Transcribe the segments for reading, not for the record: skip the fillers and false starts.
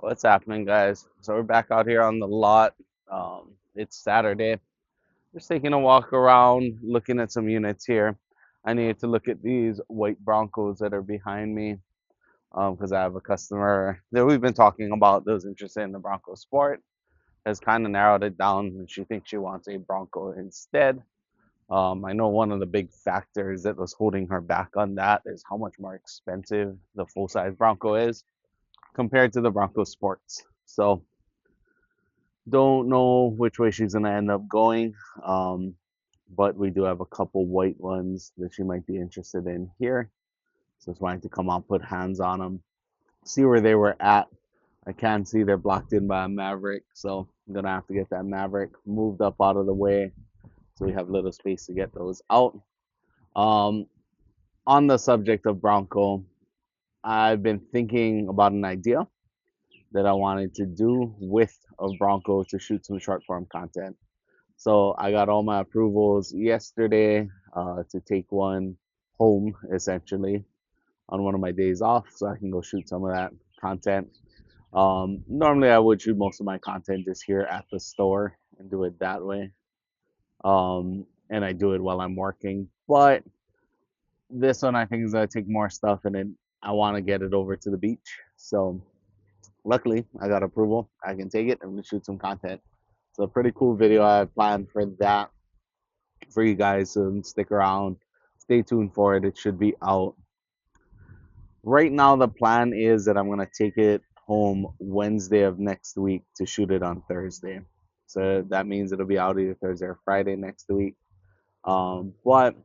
What's happening, guys? So we're back out here on the lot. It's Saturday. Just taking a walk around, looking at some units here. I need to look at these white Broncos that are behind me because I have a customer that we've been talking about that was interested in the Bronco Sport. Has kind of narrowed it down, and she thinks she wants a Bronco instead. I know one of the big factors that was holding her back on that is how much more expensive the full-size Bronco is compared to the Bronco Sports. So don't know which way she's gonna end up going. Um, but we do have a couple white ones that she might be interested in here. So just wanting to come out, put hands on them, see where they were at. I can see they're blocked in by a Maverick, so I'm gonna have to get that Maverick moved up out of the way so we have little space to get those out. Um, on the subject of Bronco, I've been thinking about an idea that I wanted to do with a Bronco to shoot some short form content. So I got all my approvals yesterday to take one home essentially on one of my days off so I can go shoot some of that content. Normally I would shoot most of my content just here at the store and do it that way. And I do it while I'm working. But this one I think is gonna take more stuff and then I want to get it over to the beach. So luckily I got approval. I can take it and shoot some content. So a pretty cool video I have planned for that for you guys. So stick around, stay tuned for it. It should be out. Right now, the plan is that I'm gonna take it home Wednesday of next week to shoot it on Thursday. So that means it'll be out either Thursday or Friday next week. But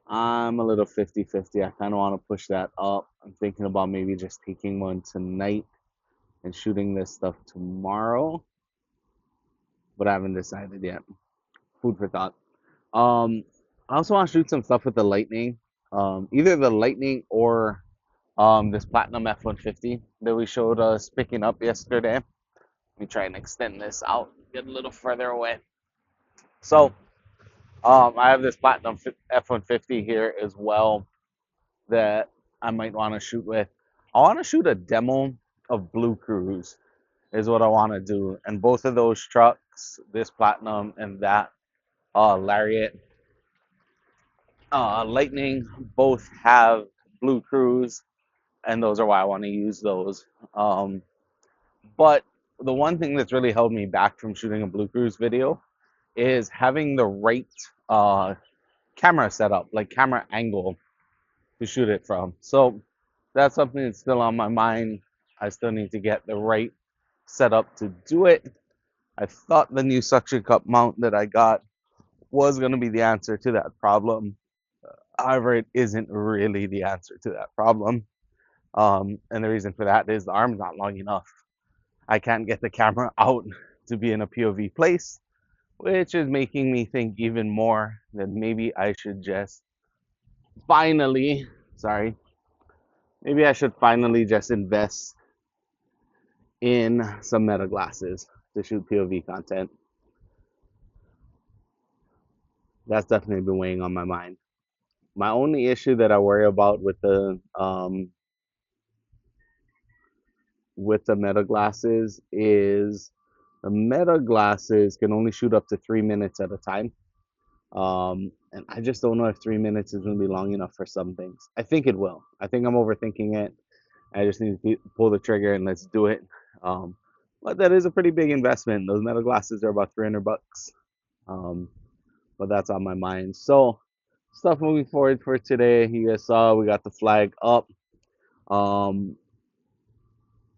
I'm a little 50-50. I kind of want to push that up. I'm thinking about maybe just taking one tonight and shooting this stuff tomorrow, but I haven't decided yet. Food for thought. Um, I also want to shoot some stuff with the Lightning, either the Lightning or this Platinum F-150 that we showed us picking up yesterday. Let me try and extend this out, get a little further away. So I have this Platinum F-150 here as well that I might want to shoot with. I want to shoot a demo of Blue Cruise is what I want to do, and both of those trucks, this Platinum and that Lariat Lightning, both have Blue Cruise, and those are why I want to use those. But the one thing that's really held me back from shooting a Blue Cruise video is having the right uh, camera setup, like camera angle to shoot it from. So that's something that's still on my mind. I still need to get the right setup to do it. I thought the new suction cup mount that I got was going to be the answer to that problem. However, it isn't really the answer to that problem. And the reason for that is the arm's not long enough. I can't get the camera out to be in a POV place, which is making me think even more that maybe I should just finally, sorry, maybe I should finally just invest in some meta glasses to shoot POV content. That's definitely been weighing on my mind. My only issue that I worry about with the meta glasses is the meta glasses can only shoot up to 3 minutes at a time. And I just don't know if 3 minutes is going to be long enough for some things. I think it will. I think I'm overthinking it. I just need to pull the trigger and let's do it. Um, but that is a pretty big investment. Those metal glasses are about 300 bucks. Um, but that's on my mind. So stuff moving forward for today. You guys saw we got the flag up. Um,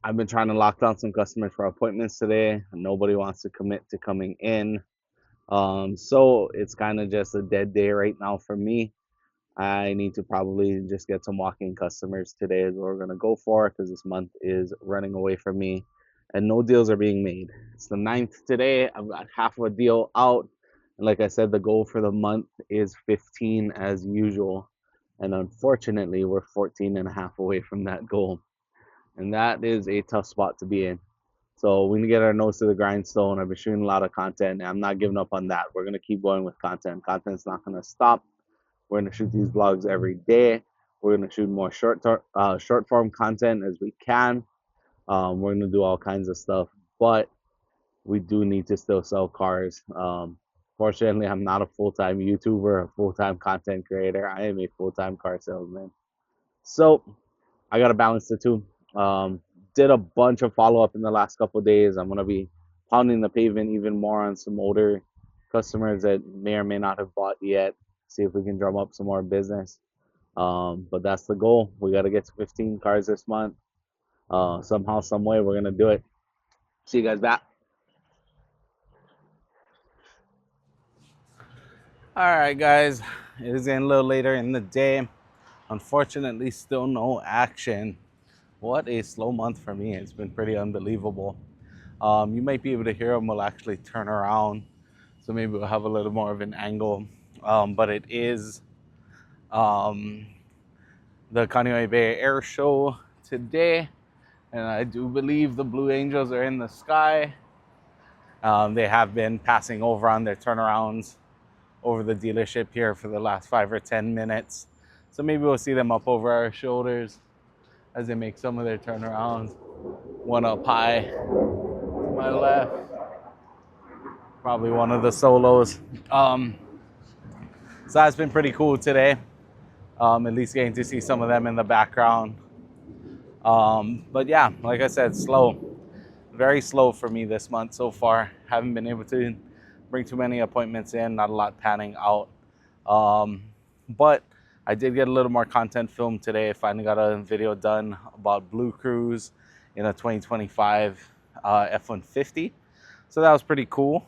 I've been trying to lock down some customers for appointments today. Nobody wants to commit to coming in. So it's kind of just a dead day right now for me. I need to probably just get some walk-in customers today is what we're gonna go for because this month is running away from me and no deals are being made. It's the 9th today. I've got half of a deal out. And like I said, the goal for the month is 15 as usual. And unfortunately, we're 14 and a half away from that goal. And that is a tough spot to be in. So we need to get our nose to the grindstone. I've been shooting a lot of content, and I'm not giving up on that. We're gonna keep going with content. Content's not gonna stop. We're gonna shoot these vlogs every day. We're gonna shoot more short form content as we can. We're gonna do all kinds of stuff, but we do need to still sell cars. Fortunately, I'm not a full-time YouTuber, a full-time content creator. I am a full-time car salesman. So I gotta balance the two. Um, did a bunch of follow-up in the last couple of days. I'm gonna be pounding the pavement even more on some older customers that may or may not have bought yet. See if we can drum up some more business. But that's the goal. We gotta get to 15 cars this month. Somehow, some way, we're gonna do it. See you guys back. All right, guys. It is getting a little later in the day. Unfortunately, still no action. What a slow month for me. It's been pretty unbelievable. You might be able to hear them will actually turn around. So maybe we'll have a little more of an angle. But it is um, the Kaneohe Bay Air Show today. And I do believe the Blue Angels are in the sky. They have been passing over on their turnarounds over the dealership here for the last 5 or 10 minutes. So maybe we'll see them up over our shoulders as they make some of their turnarounds. One up high to my left, probably one of the solos. So that's been pretty cool today. At least getting to see some of them in the background. But yeah, like I said, slow. Very slow for me this month so far. Haven't been able to bring too many appointments in, not a lot panning out. But I did get a little more content filmed today. Finally got a video done about Blue Cruise in a 2025 F-150. So that was pretty cool.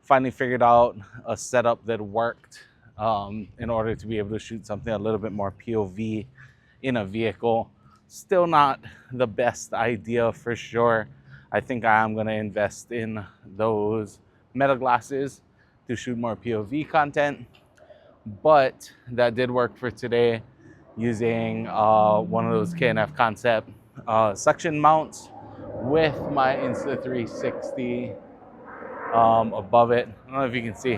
Finally figured out a setup that worked in order to be able to shoot something a little bit more POV in a vehicle. Still not the best idea for sure. I think I am going to invest in those meta glasses to shoot more POV content. But that did work for today using one of those K&F Concept suction mounts with my Insta360 above it. I don't know if you can see,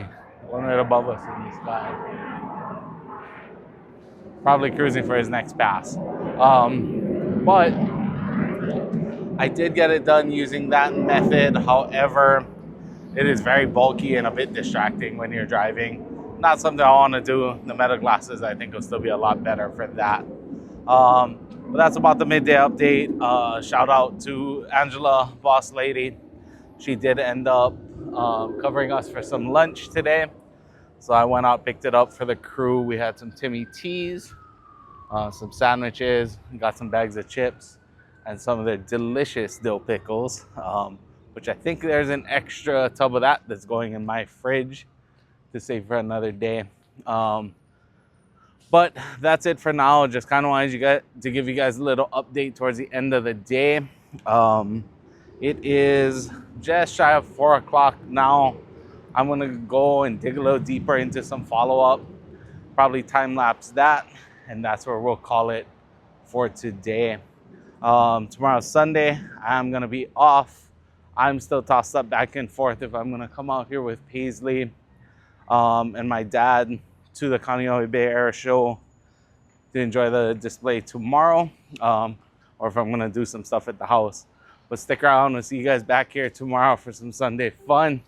one right above us in the sky. Probably cruising for his next pass. But I did get it done using that method. However, it is very bulky and a bit distracting when you're driving. Not something I want to do. The meta glasses, I think, will still be a lot better for that. But that's about the midday update. Shout out to Angela, boss lady. She did end up covering us for some lunch today. So I went out, picked it up for the crew. We had some Timmy Teas, some sandwiches, got some bags of chips, and some of their delicious dill pickles, which I think there's an extra tub of that that's going in my fridge to save for another day. But that's it for now. Just kind of wanted to give you guys a little update towards the end of the day. It is just shy of 4 o'clock now. I'm gonna go and dig a little deeper into some follow-up, probably time-lapse that, and that's where we'll call it for today. Tomorrow's Sunday. I'm gonna be off. I'm still tossed up back and forth if I'm gonna come out here with Paisley and my dad to the Kaneohe Bay Air Show to enjoy the display tomorrow, or if I'm gonna do some stuff at the house. But stick around. We'll see you guys back here tomorrow for some Sunday fun.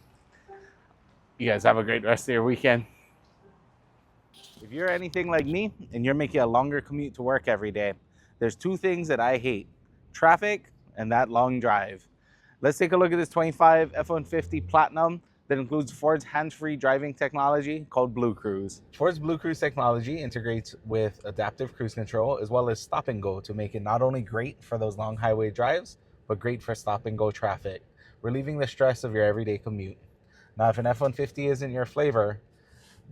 You guys have a great rest of your weekend. If you're anything like me and you're making a longer commute to work every day, there's two things that I hate: traffic and that long drive. Let's take a look at this 25 F-150 Platinum that includes Ford's hands-free driving technology called Blue Cruise. Ford's Blue Cruise technology integrates with adaptive cruise control as well as stop and go to make it not only great for those long highway drives, but great for stop and go traffic, relieving the stress of your everyday commute. Now, if an F-150 isn't your flavor,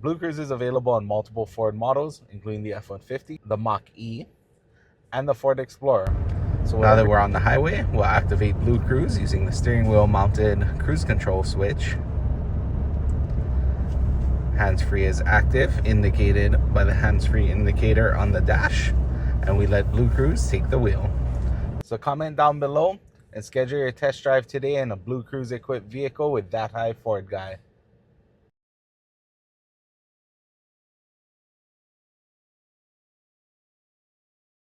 Blue Cruise is available on multiple Ford models, including the F-150, the Mach-E, and the Ford Explorer. So now that we're on the highway, we'll activate Blue Cruise using the steering wheel mounted cruise control switch. Hands-free is active, indicated by the hands-free indicator on the dash, and we let Blue Cruise take the wheel. So comment down below and schedule your test drive today in a Blue Cruise equipped vehicle with that high Ford guy.